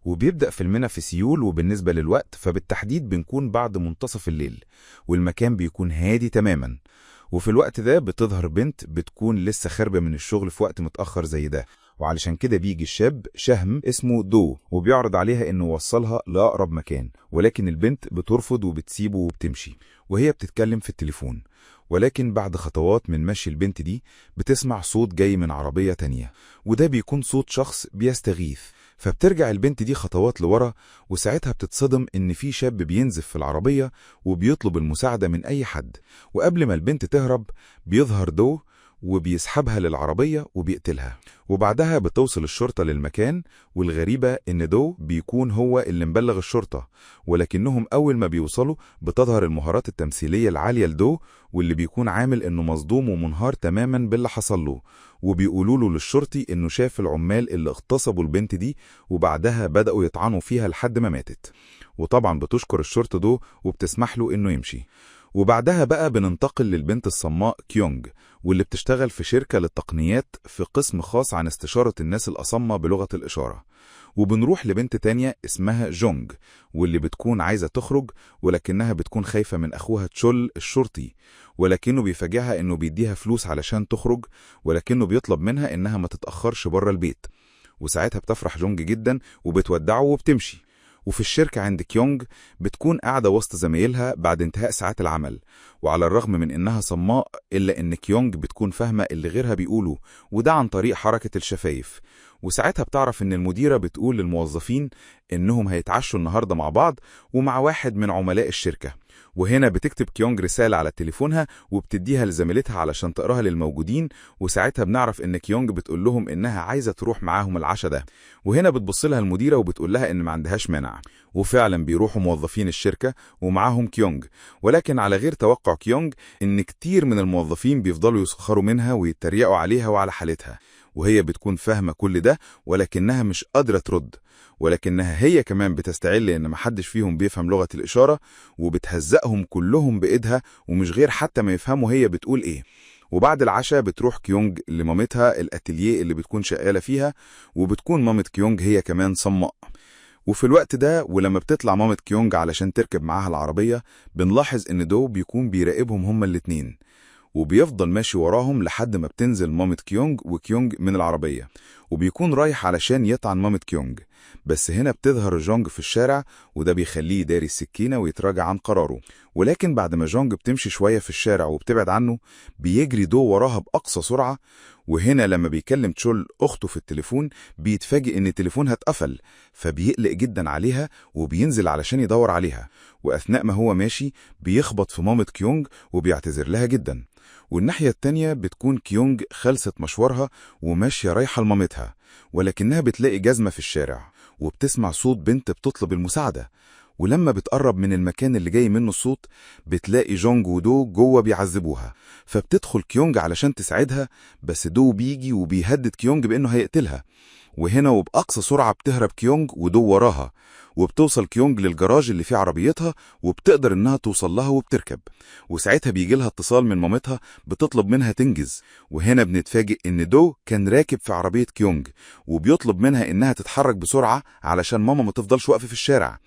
وبيبدأ فيلمنا في سيول، وبالنسبة للوقت فبالتحديد بنكون بعد منتصف الليل، والمكان بيكون هادي تماما. وفي الوقت ده بتظهر بنت بتكون لسه خاربة من الشغل في وقت متأخر زي ده، وعلشان كده بيجي الشاب شهم اسمه دو وبيعرض عليها انه يوصلها لأقرب مكان، ولكن البنت بترفض وبتسيبه وبتمشي وهي بتتكلم في التليفون. ولكن بعد خطوات من مشي البنت دي بتسمع صوت جاي من عربية تانية، وده بيكون صوت شخص بيستغيث. فبترجع البنت دي خطوات لورا، وساعتها بتتصدم ان في شاب بينزف في العربية وبيطلب المساعدة من اي حد. وقبل ما البنت تهرب بيظهر دو وبيسحبها للعربية وبيقتلها، وبعدها بتوصل الشرطة للمكان. والغريبة ان دو بيكون هو اللي مبلغ الشرطة، ولكنهم اول ما بيوصلوا بتظهر المهارات التمثيلية العالية لدو، واللي بيكون عامل انه مصدوم ومنهار تماما باللي حصل له. وبيقولوا له للشرطي انه شاف العمال اللي اغتصبوا البنت دي، وبعدها بدأوا يطعنوا فيها لحد ما ماتت. وطبعا بتشكر الشرطة دو وبتسمح له انه يمشي. وبعدها بقى بننتقل للبنت الصماء كيونج، واللي بتشتغل في شركة للتقنيات في قسم خاص عن استشارة الناس الأصمة بلغة الإشارة. وبنروح لبنت تانية اسمها جونج، واللي بتكون عايزة تخرج، ولكنها بتكون خايفة من أخوها تشول الشرطي، ولكنه بيفاجئها إنه بيديها فلوس علشان تخرج، ولكنه بيطلب منها إنها ما تتأخرش بره البيت. وساعتها بتفرح جونج جدا وبتودعه وبتمشي. وفي الشركة عند كيونج بتكون قاعدة وسط زمايلها بعد انتهاء ساعات العمل، وعلى الرغم من انها صماء إلا ان كيونج بتكون فاهمة اللي غيرها بيقوله، وده عن طريق حركة الشفايف. وساعتها بتعرف ان المديرة بتقول للموظفين انهم هيتعشوا النهاردة مع بعض ومع واحد من عملاء الشركة. وهنا بتكتب كيونج رسالة على تليفونها وبتديها لزميلتها علشان تقراها للموجودين. وساعتها بنعرف ان كيونج بتقول لهم انها عايزة تروح معاهم العشاء ده. وهنا بتبص لها المديرة وبتقول لها ان ما عندهاش مانع. وفعلا بيروحوا موظفين الشركة ومعاهم كيونج، ولكن على غير توقع كيونج ان كتير من الموظفين بيفضلوا يسخروا منها ويتريقوا عليها وعلى حالتها. وهي بتكون فاهمة كل ده، ولكنها مش قادرة ترد، ولكنها هي كمان بتستعل ان محدش فيهم بيفهم لغة الإشارة، وبتهزقهم كلهم بإيدها ومش غير حتى ما يفهموا هي بتقول ايه. وبعد العشاء بتروح كيونج لمامتها الاتيليه اللي بتكون شغالة فيها، وبتكون مامة كيونج هي كمان صماء. وفي الوقت ده ولما بتطلع مامة كيونج علشان تركب معاها العربية، بنلاحظ ان دو بيكون بيراقبهم هما الاتنين، وبيفضل ماشي وراهم لحد ما بتنزل مامة كيونج وكيونج من العربية، وبيكون رايح علشان يطعن مامة كيونج. بس هنا بتظهر جونج في الشارع، وده بيخليه يداري السكينة ويتراجع عن قراره. ولكن بعد ما جونج بتمشي شوية في الشارع وبتبعد عنه، بيجري دو وراها بأقصى سرعة. وهنا لما بيكلم تشول أخته في التليفون بيتفاجئ إن تليفونها اتقفل، فبيقلق جدا عليها وبينزل علشان يدور عليها. وأثناء ما هو ماشي بيخبط في مامة كيونج وبيعتذر لها جدا. والناحية التانية بتكون كيونج خلصت مشوارها وماشية رايحة لمامتها، ولكنها بتلاقي جزمة في الشارع وبتسمع صوت بنت بتطلب المساعدة. ولما بتقرب من المكان اللي جاي منه الصوت بتلاقي جونج ودو جوه بيعذبوها، فبتدخل كيونج علشان تساعدها، بس دو بيجي وبيهدد كيونج بأنه هيقتلها. وهنا وبأقصى سرعة بتهرب كيونج ودو وراها، وبتوصل كيونج للجراج اللي فيه عربيتها وبتقدر انها توصل لها وبتركب. وساعتها بيجي لها اتصال من مامتها بتطلب منها تنجز. وهنا بنتفاجئ ان دو كان راكب في عربية كيونج وبيطلب منها انها تتحرك بسرعة علشان ماما ما تفضلش واقفة في الشارع.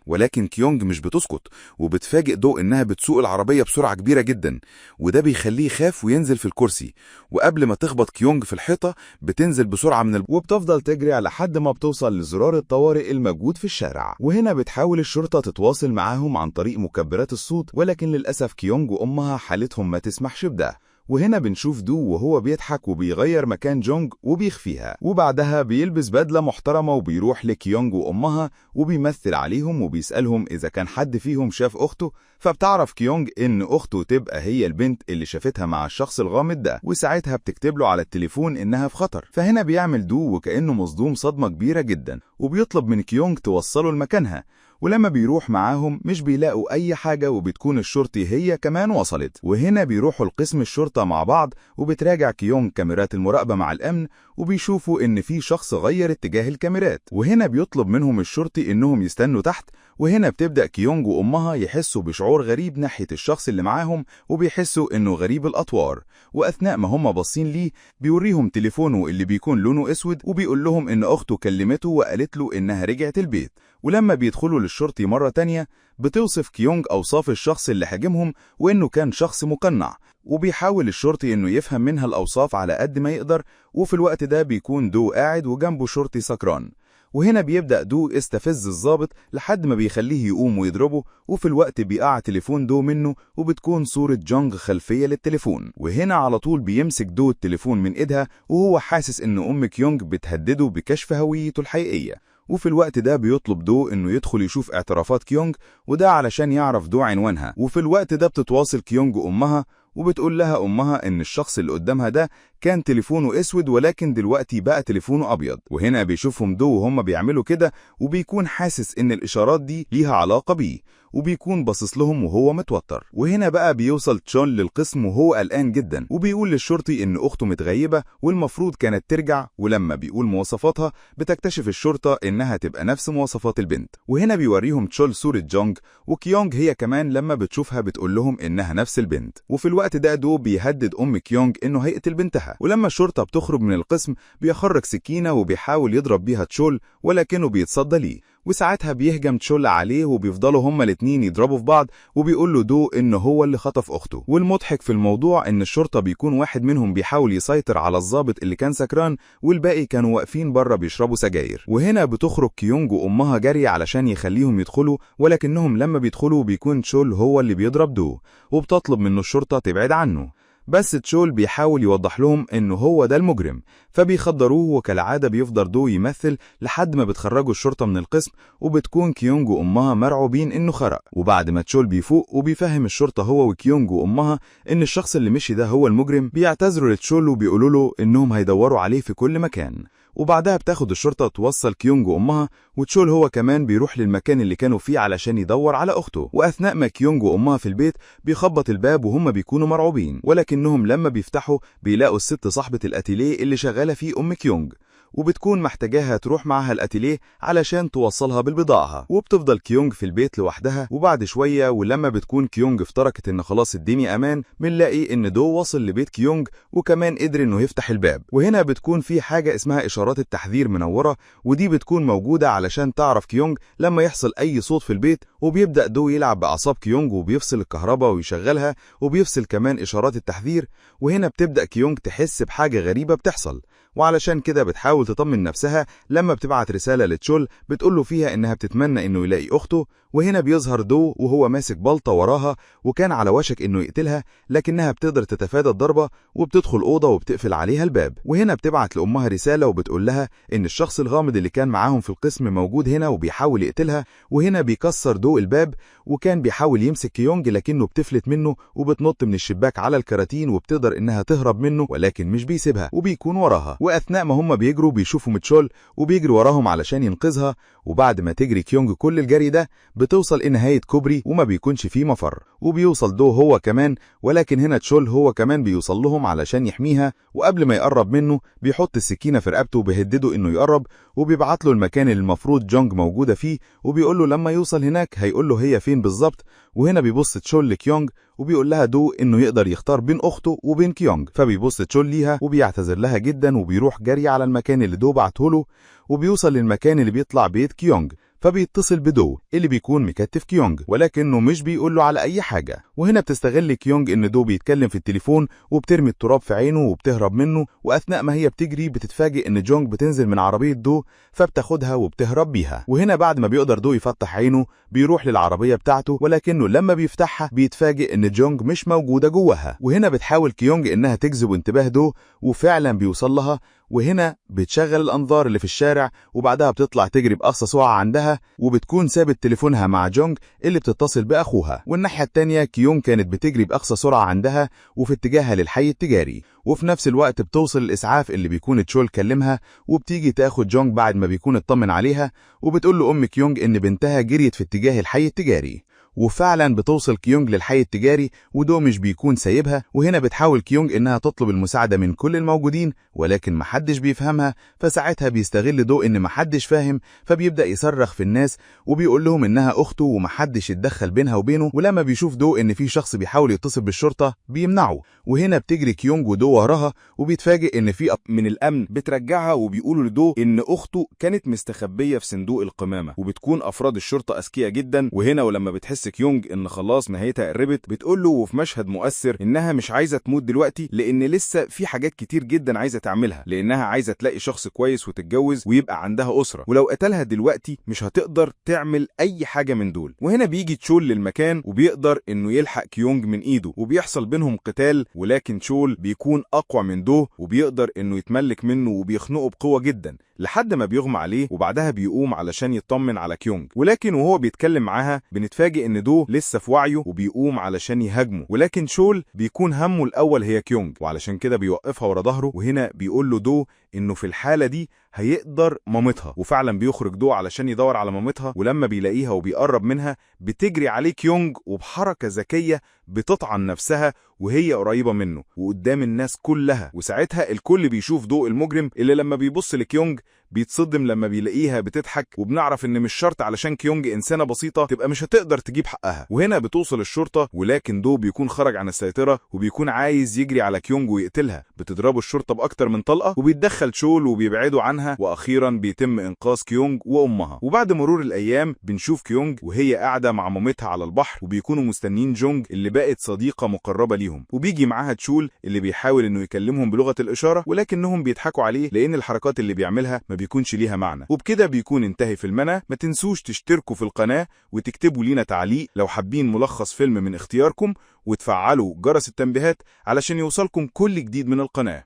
ولكن كيونج مش بتسكت، وبتفاجئ دو انها بتسوق العربية بسرعة كبيرة جدا، وده بيخليه يخاف وينزل في الكرسي. وقبل ما تخبط كيونج في الحيطة بتنزل بسرعة من وبتفضل تجري على حد ما بتوصل لزرار الطوارئ الموجود في الشارع. وهنا بتحاول الشرطة تتواصل معاهم عن طريق مكبرات الصوت، ولكن للأسف كيونج وأمها حالتهم ما تسمحش بده. وهنا بنشوف دو وهو بيضحك وبيغير مكان جونج وبيخفيها، وبعدها بيلبس بدلة محترمة وبيروح لكيونج وأمها وبيمثل عليهم وبيسألهم إذا كان حد فيهم شاف أخته. فبتعرف كيونج إن أخته تبقى هي البنت اللي شافتها مع الشخص الغامض ده، وساعتها بتكتب له على التليفون إنها في خطر. فهنا بيعمل دو وكأنه مصدوم صدمة كبيرة جدا، وبيطلب من كيونج توصله لمكانها. ولما بيروح معاهم مش بيلاقوا أي حاجة، وبتكون الشرطي هي كمان وصلت. وهنا بيروحوا لقسم الشرطة مع بعض، وبتراجع كيونج كاميرات المراقبة مع الأمن، وبيشوفوا إن في شخص غير اتجاه الكاميرات، وهنا بيطلب منهم الشرطي إنهم يستنوا تحت. وهنا بتبدأ كيونج وأمها يحسوا بشعور غريب ناحية الشخص اللي معاهم، وبيحسوا إنه غريب الأطوار. وأثناء ما هم باصين ليه بيوريهم تليفونه اللي بيكون لونه أسود، وبيقول لهم إن أخته كلمته وقالت له إنها رجعت البيت. ولما بيدخلوا للشرطي مرة تانية بتوصف كيونج أوصاف الشخص اللي هاجمهم وإنه كان شخص مقنع، وبيحاول الشرطي إنه يفهم منها الأوصاف على قد ما يقدر. وفي الوقت ده بيكون دو قاعد وجنبه شرطي سكران، وهنا بيبدأ دو استفز الضابط لحد ما بيخليه يقوم ويضربه. وفي الوقت بيقع تليفون دو منه وبتكون صورة جونج خلفية للتليفون، وهنا على طول بيمسك دو التليفون من إيدها وهو حاسس إن أم كيونج بتهدده بكشف هويته الحقيقية. وفي الوقت ده بيطلب دو إنه يدخل يشوف اعترافات كيونج، وده علشان يعرف دو عنوانها. وفي الوقت ده بتتواصل كيونج وأمها وبتقول لها أمها إن الشخص اللي قدامها ده كان تليفونه أسود ولكن دلوقتي بقى تليفونه أبيض. وهنا بيشوفهم دو وهم بيعملوا كده وبيكون حاسس إن الإشارات دي ليها علاقة بيه، وبيكون باصص لهم وهو متوتر. وهنا بقى بيوصل تشون للقسم وهو قلقان جدا، وبيقول للشرطي إن أخته متغيبة والمفروض كانت ترجع. ولما بيقول مواصفاتها بتكتشف الشرطة إنها تبقى نفس مواصفات البنت. وهنا بيوريهم تشول صورة جونج، وكيونج هي كمان لما بتشوفها بتقول لهم إنها نفس البنت. وفي الوقت ده دو بيهدد أم كيونج إنه هيقتل بنتها. ولما الشرطة بتخرج من القسم بيخرج سكينة وبيحاول يضرب بيها تشول ولكنه بيتصدى ليه. وساعتها بيهجم تشول عليه وبيفضلوا هما الاتنين يضربوا في بعض، وبيقول له دو إنه هو اللي خطف أخته. والمضحك في الموضوع إن الشرطة بيكون واحد منهم بيحاول يسيطر على الضابط اللي كان سكران، والباقي كانوا واقفين بره بيشربوا سجاير. وهنا بتخرج كيونج وأمها جري علشان يخليهم يدخلوا، ولكنهم لما بيدخلوا بيكون تشول هو اللي بيضرب دو، وبتطلب منه الشرطة تبعد عنه. بس تشول بيحاول يوضح لهم إنه هو ده المجرم، فبيخدروه. وكالعادة بيفضل دو يمثل لحد ما بتخرجوا الشرطة من القسم، وبتكون كيونج وأمها مرعوبين إنه خرق. وبعد ما تشول بيفوق وبيفهم الشرطة هو وكيونج وأمها إن الشخص اللي مشي ده هو المجرم، بيعتذروا لتشول وبيقولوا له إنهم هيدوروا عليه في كل مكان. وبعدها بتاخد الشرطة توصل كيونج وأمها، وتشول هو كمان بيروح للمكان اللي كانوا فيه علشان يدور على أخته. وأثناء ما كيونج وأمها في البيت بيخبط الباب وهم بيكونوا مرعوبين، ولكنهم لما بيفتحوا بيلاقوا الست صاحبة الأتيليه اللي شغالة فيه أم كيونج، وبتكون محتاجاها تروح معها الأتيليه علشان توصلها بالبضاعة. وبتفضل كيونج في البيت لوحدها. وبعد شوية ولما بتكون كيونج افتركت إن خلاص الدنيا أمان، بنلاقي إن دو وصل لبيت كيونج وكمان قدر إنه يفتح الباب. وهنا بتكون في حاجة اسمها إشارات التحذير منورة، ودي بتكون موجودة علشان تعرف كيونج لما يحصل أي صوت في البيت. وبيبدأ دو يلعب بأعصاب كيونج وبيفصل الكهرباء ويشغلها، وبيفصل كمان إشارات التحذير. وهنا بتبدأ كيونج تحس بحاجة غريبة بتحصل، وعلشان كده بتحاول تطمن نفسها لما بتبعت رسالة لتشول بتقوله فيها إنها بتتمنى إنه يلاقي أخته. وهنا بيظهر دو وهو ماسك بلطة وراها وكان على وشك إنه يقتلها، لكنها بتقدر تتفادى الضربة وبتدخل أوضة وبتقفل عليها الباب. وهنا بتبعت لأمها رسالة وبتقول لها إن الشخص الغامض اللي كان معاهم في القسم موجود هنا وبيحاول يقتلها. وهنا بيكسر دو الباب، وكان بيحاول يمسك كيونج لكنه بتفلت منه وبتنط من الشباك على الكراتين، وبتقدر إنها تهرب منه ولكن مش بيسيبها وبيكون وراها. وأثناء ما هم بيجروا بيشوفوا تشول وبيجري وراهم علشان ينقذها. وبعد ما تجري كيونج كل الجري ده بتوصل لنهاية كوبري وما بيكونش فيه مفر، وبيوصل دو هو كمان، ولكن هنا تشول هو كمان بيوصل لهم علشان يحميها. وقبل ما يقرب منه بيحط السكينة في رقبته وبيهدده إنه يقرب، وبيبعت له المكان اللي المفروض جونج موجودة فيه، وبيقول له لما يوصل هناك هيقول له هي فين بالظبط. وهنا بيبص تشول لكيونج وبيقول لها دو إنه يقدر يختار بين أخته وبين كيونج، فبيبص تشول ليها وبيعتذر لها جدا وبيروح جري على المكان اللي دو بعته له. وبيوصل للمكان اللي بيطلع بيت كيونج، فبيتصل بدو اللي بيكون مكتف كيونج ولكنه مش بيقول له على أي حاجة. وهنا بتستغل كيونج إن دو بيتكلم في التليفون وبترمي التراب في عينه وبتهرب منه. وأثناء ما هي بتجري بتتفاجئ إن جونج بتنزل من عربية دو، فبتاخدها وبتهرب بيها. وهنا بعد ما بيقدر دو يفتح عينه بيروح للعربية بتاعته، ولكنه لما بيفتحها بيتفاجئ إن جونج مش موجودة جواها. وهنا بتحاول كيونج إنها تجذب انتباه دو وفعلا بيوصل لها. وهنا بتشغل الأنظار اللي في الشارع وبعدها بتطلع تجري بأقصى سرعة عندها، وبتكون سابت تليفونها مع جونج اللي بتتصل بأخوها. والناحية التانية كيونج كانت بتجري بأقصى سرعة عندها وفي اتجاهها للحي التجاري. وفي نفس الوقت بتوصل الإسعاف اللي بيكون تشول كلمها، وبتيجي تاخد جونج بعد ما بيكون اطمن عليها، وبتقول له أم كيونج إن بنتها جريت في اتجاه الحي التجاري. وفعلا بتوصل كيونج للحي التجاري، ودو مش بيكون سايبها، وهنا بتحاول كيونج إنها تطلب المساعدة من كل الموجودين، ولكن محدش بيفهمها. فساعتها بيستغل دو إن محدش فاهم، فبيبدأ يصرخ في الناس وبيقول لهم إنها أخته ومحدش يتدخل بينها وبينه. ولما بيشوف دو إن في شخص بيحاول يتصل بالشرطة بيمنعه، وهنا بتجري كيونج ودو وراها، وبيتفاجئ إن في من الأمن بترجعها وبيقولوا لدو إن أخته كانت مستخبية في صندوق القمامة، وبتكون أفراد الشرطة أذكياء جدا. وهنا ولما بتحس كيونج إن خلاص نهايتها قربت، بتقول له وفي مشهد مؤثر إنها مش عايزة تموت دلوقتي، لأن لسه في حاجات كتير جدا عايزة تعملها، لأنها عايزة تلاقي شخص كويس وتتجوز ويبقى عندها أسرة، ولو قتلها دلوقتي مش هتقدر تعمل أي حاجة من دول. وهنا بيجي تشول للمكان وبيقدر إنه يلحق كيونج من إيده، وبيحصل بينهم قتال، ولكن تشول بيكون أقوى من دو وبيقدر إنه يتملك منه وبيخنقه بقوة جدا لحد ما بيغمى عليه، وبعدها بيقوم علشان يطمن على كيونج. ولكن وهو بيتكلم معاها بنتفاجئ ان دو لسه في وعيه وبيقوم علشان يهاجمه، ولكن شول بيكون همه الاول هي كيونج، وعلشان كده بيوقفها ورا ظهره. وهنا بيقول له دو انه في الحالة دي هيقدر مامتها، وفعلا بيخرج دو علشان يدور على مامتها، ولما بيلاقيها وبيقرب منها بتجري عليه كيونج، وبحركة ذكية بتطعن نفسها وهي قريبة منه وقدام الناس كلها. وساعتها الكل بيشوف دو المجرم اللي لما بيبص لكيونج بيتصدم لما بيلاقيها بتضحك، وبنعرف ان مش شرط علشان كيونج انسانة بسيطة تبقى مش هتقدر تجيب حقها. وهنا بتوصل الشرطة، ولكن دو بيكون خرج عن السيطرة وبيكون عايز يجري على كيونج ويقتلها. بتضربه الشرطة بأكتر من طلقة، وبيتدخل شول وبيبعدوا عنها، واخيرا بيتم انقاذ كيونج وامها. وبعد مرور الايام بنشوف كيونج وهي قاعدة مع مامتها على البحر، وبيكونوا مستنين جونج اللي بقت صديقة مقربة ليهم، وبيجي معاها تشول اللي بيحاول انه يكلمهم بلغة الاشارة، ولكنهم بيضحكوا عليه لان الحركات اللي بيعملها ما بيكونش ليها معنى. وبكده بيكون انتهي فيلمنا. ما تنسوش تشتركوا في القناة وتكتبوا لينا تعليق لو حابين ملخص فيلم من اختياركم، وتفعلوا جرس التنبيهات علشان يوصلكم كل جديد من القناة.